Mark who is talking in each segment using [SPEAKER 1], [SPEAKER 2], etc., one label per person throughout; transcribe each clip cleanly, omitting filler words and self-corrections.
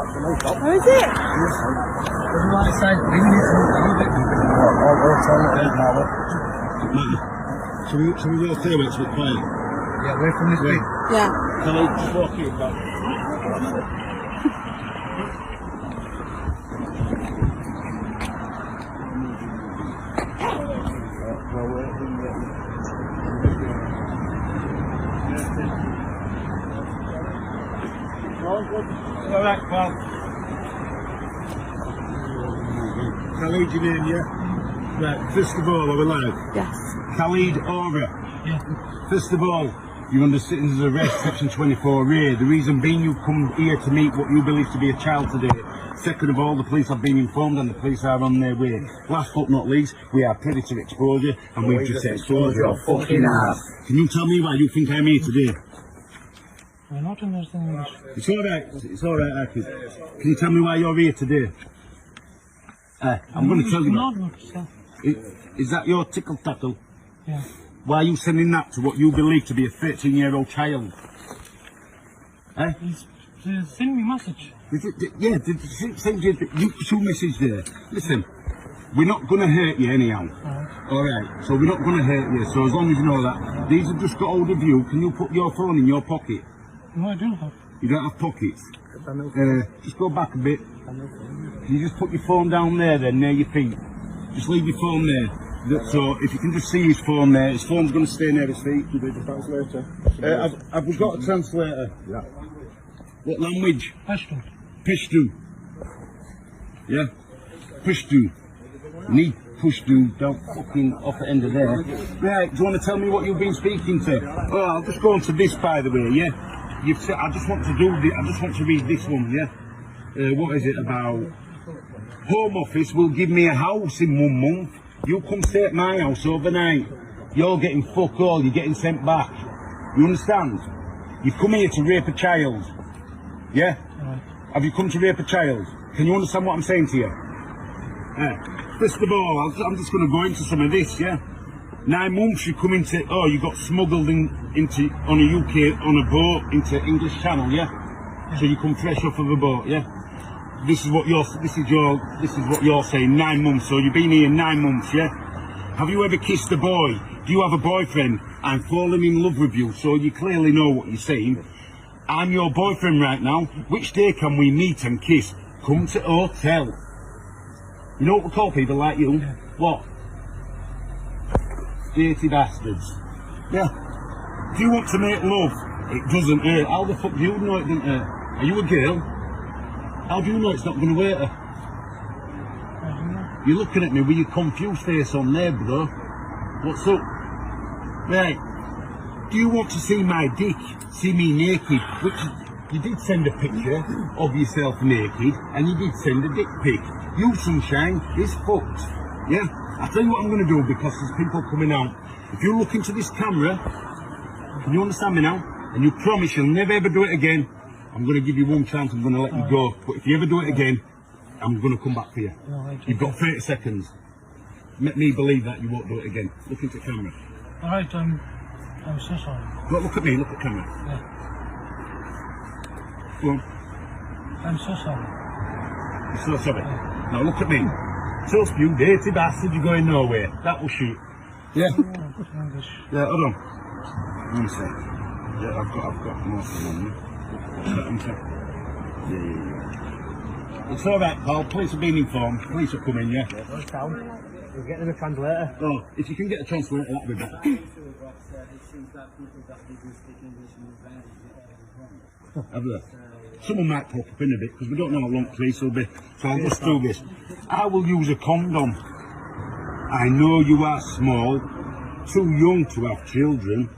[SPEAKER 1] Oh, is it?
[SPEAKER 2] Should we go through it so it's quiet?
[SPEAKER 3] Yeah, away from this way.
[SPEAKER 1] Yeah.
[SPEAKER 2] Can I just walk you back?
[SPEAKER 3] Alright, pal.
[SPEAKER 2] Khalid, your name, yeah? Right, first of all, are we live?
[SPEAKER 1] Yes.
[SPEAKER 2] Khalid Aura.
[SPEAKER 3] Yeah.
[SPEAKER 2] First of all, you're under citizen's arrest, section 24A. The reason being you come here to meet what you believe to be a child today. Second of all, the police have been informed and the police are on their way. Last but not least, we are predator exposure and we've just exposed your fucking ass. Can you tell me why you think I'm here today?
[SPEAKER 3] I'm not understanding English.
[SPEAKER 2] It's alright, Akid. Can you tell me why you're here today? I'm going to tell you that. Is that your tickle tackle?
[SPEAKER 3] Yeah.
[SPEAKER 2] Why are you sending that to what you believe to be a 13-year-old child?
[SPEAKER 3] Send me message.
[SPEAKER 2] Yeah, send you two message there. Listen, we're not going to hurt you anyhow. Alright, so we're not going to hurt you. So as long as you know that. These have just got hold of you. Can you put your phone in your pocket?
[SPEAKER 3] No, I don't have.
[SPEAKER 2] You don't have pockets? Just go back a bit. Can you just put your phone down there then, near your feet? Just leave your phone there. So if you can just see his phone there, his phone's going to stay near his feet. Can you do the translator? Have we got a translator? Yeah. What language?
[SPEAKER 3] Pashto.
[SPEAKER 2] Pashto. Yeah? Pashto. Need Pashto. Don't fucking off the end of there. Right, do you want to tell me what you've been speaking to? Oh, I'll just go on to this, by the way, yeah? You've said, I just want to read this one, yeah? What is it about? Home Office will give me a house in 1 month. You come stay at my house overnight. You're getting fuck all, you're getting sent back. You understand? You've come here to rape a child. Yeah? Have you come to rape a child? Can you understand what I'm saying to you? First of all, I'm just going to go into some of this, yeah? 9 months you come into, oh, you got smuggled into on a boat into English Channel, yeah? So you come fresh off of a boat, yeah? This is what you're saying, 9 months, so you've been here 9 months, yeah? Have you ever kissed a boy? Do you have a boyfriend? I'm falling in love with you, so you clearly know what you're saying. I'm your boyfriend right now. Which day can we meet and kiss? Come to hotel. You know what we call people like you? What? Dirty bastards. Yeah. Do you want to make love? It doesn't hurt. How the fuck do you know it doesn't hurt? Are you a girl? How do you know it's not going to hurt her? You're looking at me with your confused face on there, bro. What's up? Right. Do you want to see my dick? See me naked? Which you did send a picture of yourself naked, and you did send a dick pic. You, sunshine, is fucked. Yeah? I'll tell you what I'm going to do because there's people coming out. If you look into this camera, can you understand me now? And you promise you'll never ever do it again. I'm going to give you one chance, I'm going to let you go. But if you ever do it again, I'm going to come back for you. You've got 30 seconds. Make me believe that you won't do it again. Look into the camera.
[SPEAKER 3] Alright, I'm so sorry.
[SPEAKER 2] Look at me, look at the camera.
[SPEAKER 3] Yeah.
[SPEAKER 2] Go on.
[SPEAKER 3] I'm so sorry.
[SPEAKER 2] You're so sorry. Yeah. Now look at me. Trust you, dirty bastard, you're going nowhere. That will shoot. Yeah? Yeah, hold on. One sec. Yeah, I've got more for one. Yeah. It's alright, pal. Police have been informed. Police are coming, yeah?
[SPEAKER 3] We're getting a translator.
[SPEAKER 2] Oh, if you can get a translator, that'd be better. Have a look. Someone might pop up in a bit because we don't know how long police will be. So I'll just do this. I will use a condom. I know you are small, too young to have children,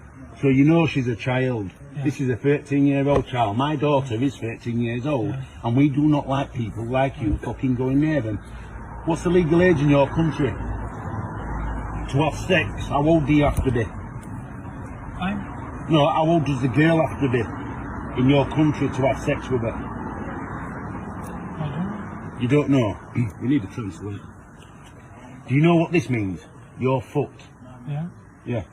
[SPEAKER 2] so you know she's a child. Yeah. This is a 13-year-old child. My daughter is 13 years old, and we do not like people like you fucking going near them. What's the legal age in your country to have sex? How old do you have to be? No, how old does the girl have to be in your country to have sex with her?
[SPEAKER 3] I don't know.
[SPEAKER 2] You don't know? We need a translator. Do you know what this means? You're fucked.
[SPEAKER 3] Yeah?
[SPEAKER 2] Yeah.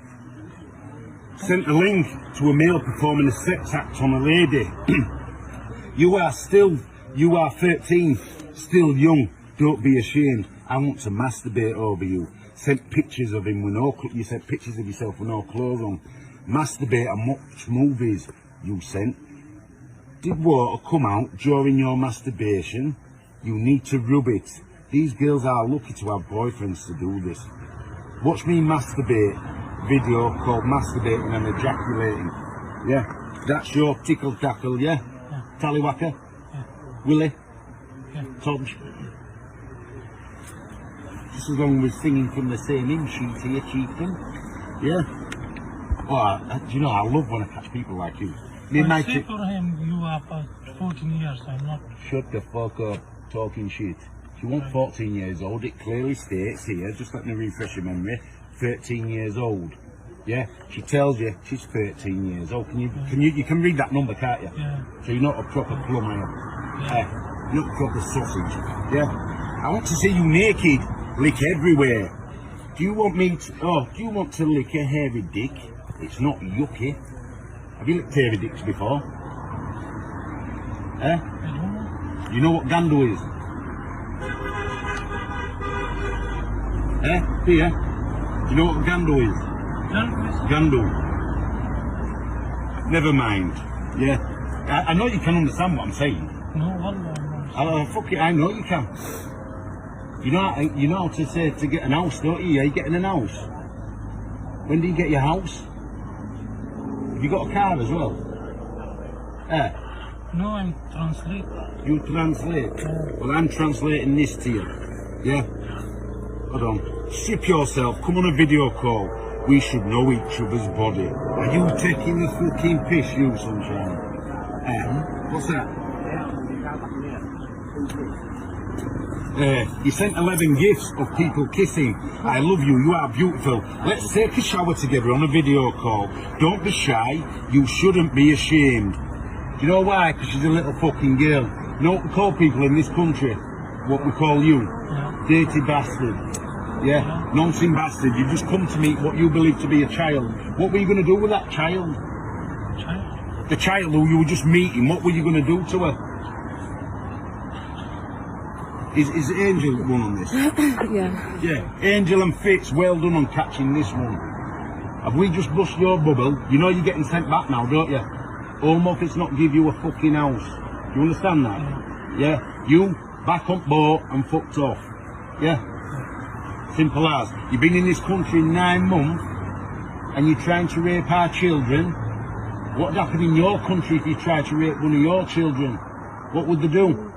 [SPEAKER 2] Sent a link to a male performing a sex act on a lady. You are still You are 13, still young. Don't be ashamed. I want to masturbate over you. Sent pictures of him with no. You sent pictures of yourself with no clothes on. Masturbate and watch movies. You sent. Did water come out during your masturbation? You need to rub it. These girls are lucky to have boyfriends to do this. Watch me masturbate video called masturbating and ejaculating. Yeah, that's your tickle tackle, yeah? Tallywhacker?
[SPEAKER 3] Yeah.
[SPEAKER 2] Willie?
[SPEAKER 3] Yeah.
[SPEAKER 2] Todge? Just as long as we're singing from the same hymn sheet here, chieftain. Yeah? Oh, do you know, I love when I catch people like you.
[SPEAKER 3] I say for him, you have 14 years, I'm not...
[SPEAKER 2] Shut the fuck up, talking shit. She wasn't 14 years old, it clearly states here, just let me refresh your memory, 13 years old. Yeah, she tells you she's 13 years old. You can read that number, can't you?
[SPEAKER 3] Yeah.
[SPEAKER 2] So you're not a proper plum, are you?
[SPEAKER 3] Yeah.
[SPEAKER 2] You're not a proper sausage. Yeah. I want to see you naked, lick everywhere. Do you want me to, do you want to lick a hairy dick? It's not yucky. Have you licked hairy dicks before? Eh?
[SPEAKER 3] I don't know.
[SPEAKER 2] You know what gando is? Eh? Here? You know what gando is? Gando. Never mind. Yeah. I know you can understand what I'm saying.
[SPEAKER 3] No, Allah.
[SPEAKER 2] Fuck it, I know you can. You know how to say to get an house, don't you? Are you getting an house? When do you get your house? Have you got a car as well? Eh?
[SPEAKER 3] No, I'm translate.
[SPEAKER 2] You translate? Well, I'm translating this to you. Yeah? Hold on. Ship yourself, come on a video call. We should know each other's body. Are you taking the fucking piss, you sunshine? What's that? You sent 11 gifts of people kissing. I love you, you are beautiful. Let's take a shower together on a video call. Don't be shy, you shouldn't be ashamed. Do you know why? Because she's a little fucking girl. You know what we call people in this country? What we call you?
[SPEAKER 3] Yeah.
[SPEAKER 2] Dirty bastard. Yeah, nonsense bastard. You just come to meet what you believe to be a child. What were you going to do with that child?
[SPEAKER 3] Child?
[SPEAKER 2] The child who you were just meeting, what were you going to do to her? Is Angel one on this?
[SPEAKER 1] Yeah.
[SPEAKER 2] Yeah, Angel and Fitz, well done on catching this one. Have we just bust your bubble? You know you're getting sent back now, don't you? Home office not give you a fucking house. You understand that? Yeah? You back up boat and fucked off. Yeah? Simple as. You've been in this country 9 months and you're trying to rape our children. What would happen in your country if you tried to rape one of your children? What would they do?